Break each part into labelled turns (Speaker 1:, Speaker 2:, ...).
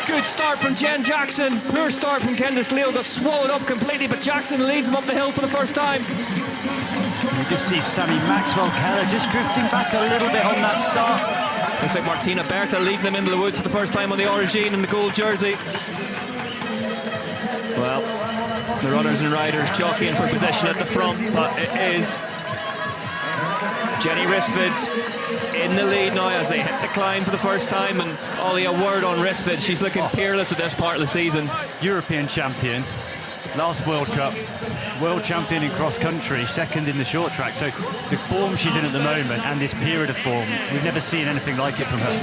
Speaker 1: Good start from Jen Jackson. Poor start from Candice Leo. Got swallowed up completely, but Jackson leads him up the hill for the first time.
Speaker 2: You just see Sammy Maxwell-Keller just drifting back a little bit on that start.
Speaker 1: Looks like Martina Berta leading them into the woods for the first time on the Origin in the gold jersey. Well, the runners and riders jockeying for position at the front, but it is Jenny Rissveds in the lead now as they hit the climb for the first time. And Ollie, a word on Rissveds, she's looking peerless at this part of the season.
Speaker 2: European champion, last World Cup, world champion in cross country, second in the short track. So the form she's in at the moment and this period of form, we've never seen anything like it from her.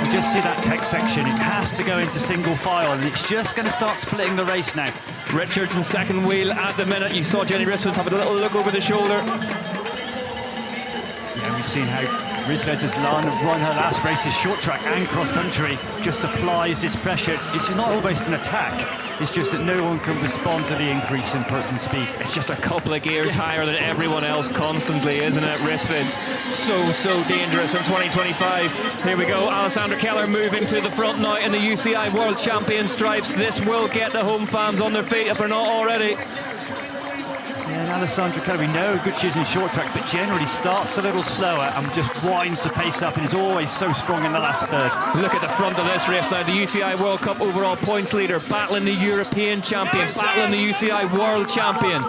Speaker 2: You just see that tech section, it has to go into single file and it's just going to start splitting the race now.
Speaker 1: Richards in second wheel at the minute. You saw Jenny Rissveds have a little look over the shoulder.
Speaker 2: Yeah, we've seen how Rissveds has run her last races, short track and cross country, just applies this pressure. It's not almost an attack, it's just that no one can respond to the increase in speed.
Speaker 1: It's just a couple of gears higher than everyone else constantly, isn't it? Rissveds, so dangerous in 2025. Here we go, Alessandra Keller moving to the front now in the UCI World Champion stripes. This will get the home fans on their feet if they're not already.
Speaker 2: Yeah, and Alessandra Keller, we know how good she is in short track, but generally starts a little slower and just winds the pace up and is always so strong in the last third.
Speaker 1: Look at the front of this race now. The UCI World Cup overall points leader, battling the European champion, battling the UCI World champion.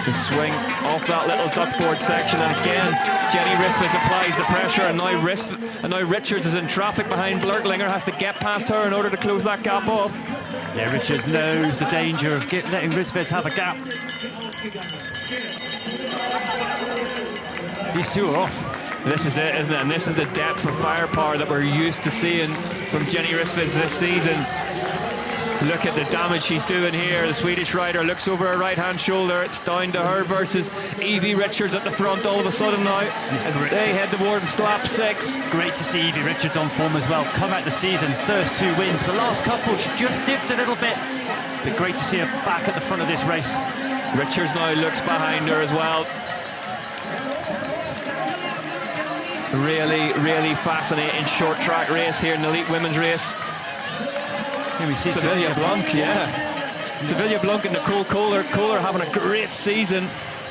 Speaker 1: The swing off that little duckboard section, and again Jenny Rissveds applies the pressure, and now Richards is in traffic behind Blurtlinger, has to get past her in order to close that gap off.
Speaker 2: Yeah, Richards knows the danger of letting Rissveds have a gap. These two are off.
Speaker 1: This is it, isn't it? And this is the depth of firepower that we're used to seeing from Jenny Rissveds this season. Look at the damage she's doing here. The Swedish rider looks over her right-hand shoulder. It's down to her versus Evie Richards at the front all of a sudden now as they head towards lap 6.
Speaker 2: Great to see Evie Richards on form as well. Come out the season, first 2 wins. The last couple, she just dipped a little bit. But great to see her back at the front of this race.
Speaker 1: Richards now looks behind her as well. Really fascinating short track race here in the elite women's race.
Speaker 2: Yeah, we see
Speaker 1: Sevilla Blanc, yeah. Sevilla Blanc and Nicole Kohler. Kohler having a great season,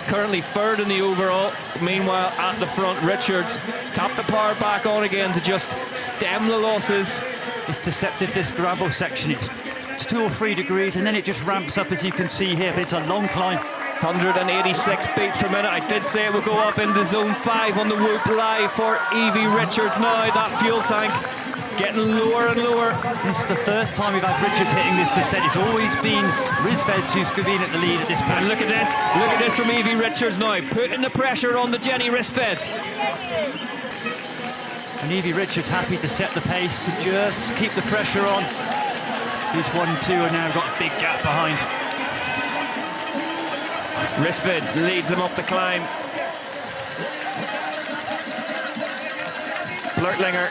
Speaker 1: currently third in the overall. Meanwhile, at the front, Richards tapped the power back on again to just stem the losses.
Speaker 2: It's deceptive, this gravel section. It's 2 or 3 degrees, and then it just ramps up, as you can see here, but it's a long climb.
Speaker 1: 186 beats per minute. I did say it would go up into zone 5 on the Whoop Live for Evie Richards now. That fuel tank getting lower and lower.
Speaker 2: This is the first time we've had Richards hitting this descent. It's always been Rissveds who's been at the lead at this point.
Speaker 1: And look at this from Evie Richards now, putting the pressure on the Jenny Rissveds.
Speaker 2: And Evie Richards happy to set the pace, just keep the pressure on. These 1 and 2 are now got a big gap behind.
Speaker 1: Rissveds leads them up the climb. Blurtlinger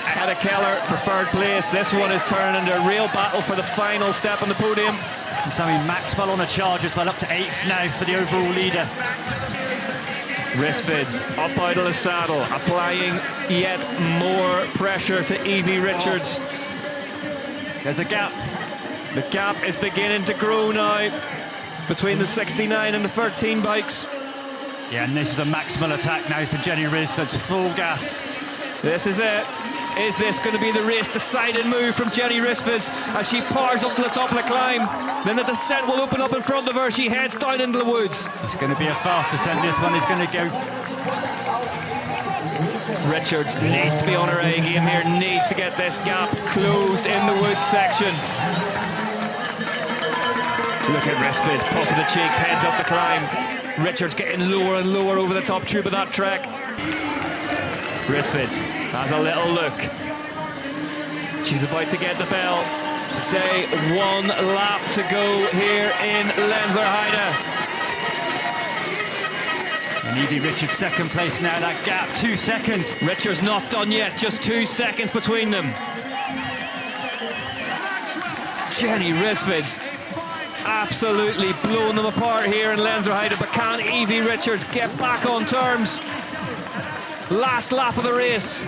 Speaker 1: ahead of Keller for 3rd place. This one is turning into a real battle for the final step on the podium.
Speaker 2: And Sammy Maxwell on a charge as well, up to 8th now for the overall leader.
Speaker 1: Rissveds up out of the saddle, applying yet more pressure to Evie Richards.
Speaker 2: There's a gap.
Speaker 1: The gap is beginning to grow now between the 69 and the 13 bikes.
Speaker 2: Yeah, and this is a maximal attack now for Jenny Rissveds, full gas.
Speaker 1: This is it. Is this going to be the race-deciding move from Jenny Rissveds as she powers up to the top of the climb? Then the descent will open up in front of her. She heads down into the woods.
Speaker 2: It's going to be a fast descent. This one is going to go.
Speaker 1: Richards needs to be on her A game here, needs to get this gap closed in the woods section. Look at Rissveds, puff of the cheeks, heads up the climb. Richards getting lower and lower over the top tube of that trek. Rissveds has a little look. She's about to get the bell. Say 1 lap to go here in Lenzerheide.
Speaker 2: And Evie Richards 2nd place now, that gap 2 seconds.
Speaker 1: Richards not done yet, just 2 seconds between them. Jenny Rissveds absolutely blown them apart here in Lenzerheide, but can Evie Richards get back on terms? Last lap of the race.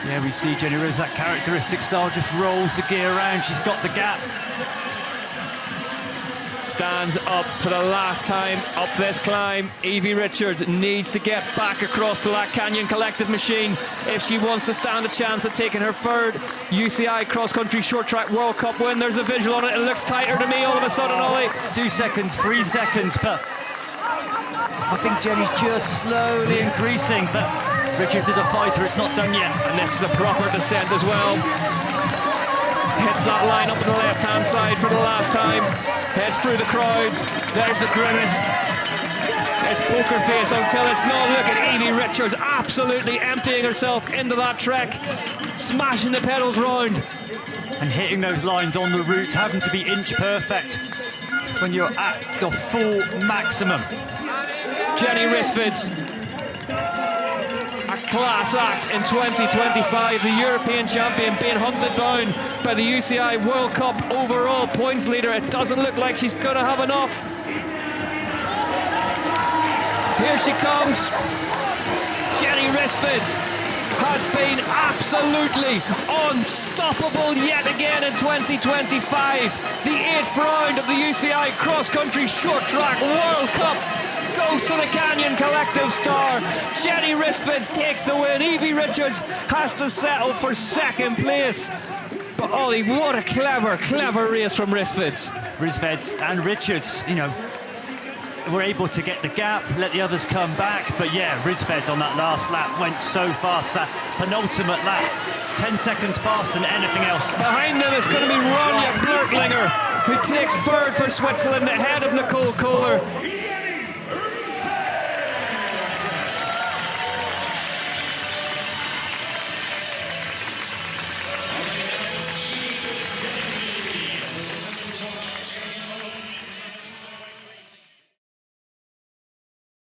Speaker 2: Yeah, we see Jenny Rivers, that characteristic style, just rolls the gear around. She's got the gap.
Speaker 1: Stands up for the last time up this climb. Evie Richards needs to get back across to that Canyon Collective machine if she wants to stand a chance at taking her third UCI Cross Country Short Track World Cup win. There's a visual on it. It looks tighter to me all of a sudden, Ollie.
Speaker 2: It's 2 seconds, 3 seconds, but I think Jenny's just slowly increasing. But Richards is a fighter. It's not done yet.
Speaker 1: And this is a proper descent as well. Hits that line up on the left-hand side for the last time. Heads through the crowds. There's the grimace. It's poker face until it's not. Look at Evie Richards absolutely emptying herself into that trek, smashing the pedals round.
Speaker 2: And hitting those lines on the route, having to be inch perfect when you're at the full maximum.
Speaker 1: Jenny Rissveds, a class act in 2025, the European champion being hunted down by the UCI World Cup overall points leader. It doesn't look like she's going to have enough. Here she comes. Jenny Rissveds has been absolutely unstoppable yet again in 2025. The 8th round of the UCI Cross Country Short Track World Cup goes to the Canyon Collective star. Jenny Rissveds takes the win. Evie Richards has to settle for second place. But Ollie, what a clever race from Rissveds.
Speaker 2: Rissveds and Richards, you know, were able to get the gap, let the others come back. But yeah, Rissveds on that last lap went so fast. That penultimate lap, 10 seconds faster than anything else.
Speaker 1: Behind them is going to be Ronja Blurtlinger, who takes third for Switzerland ahead of Nicole Kohler.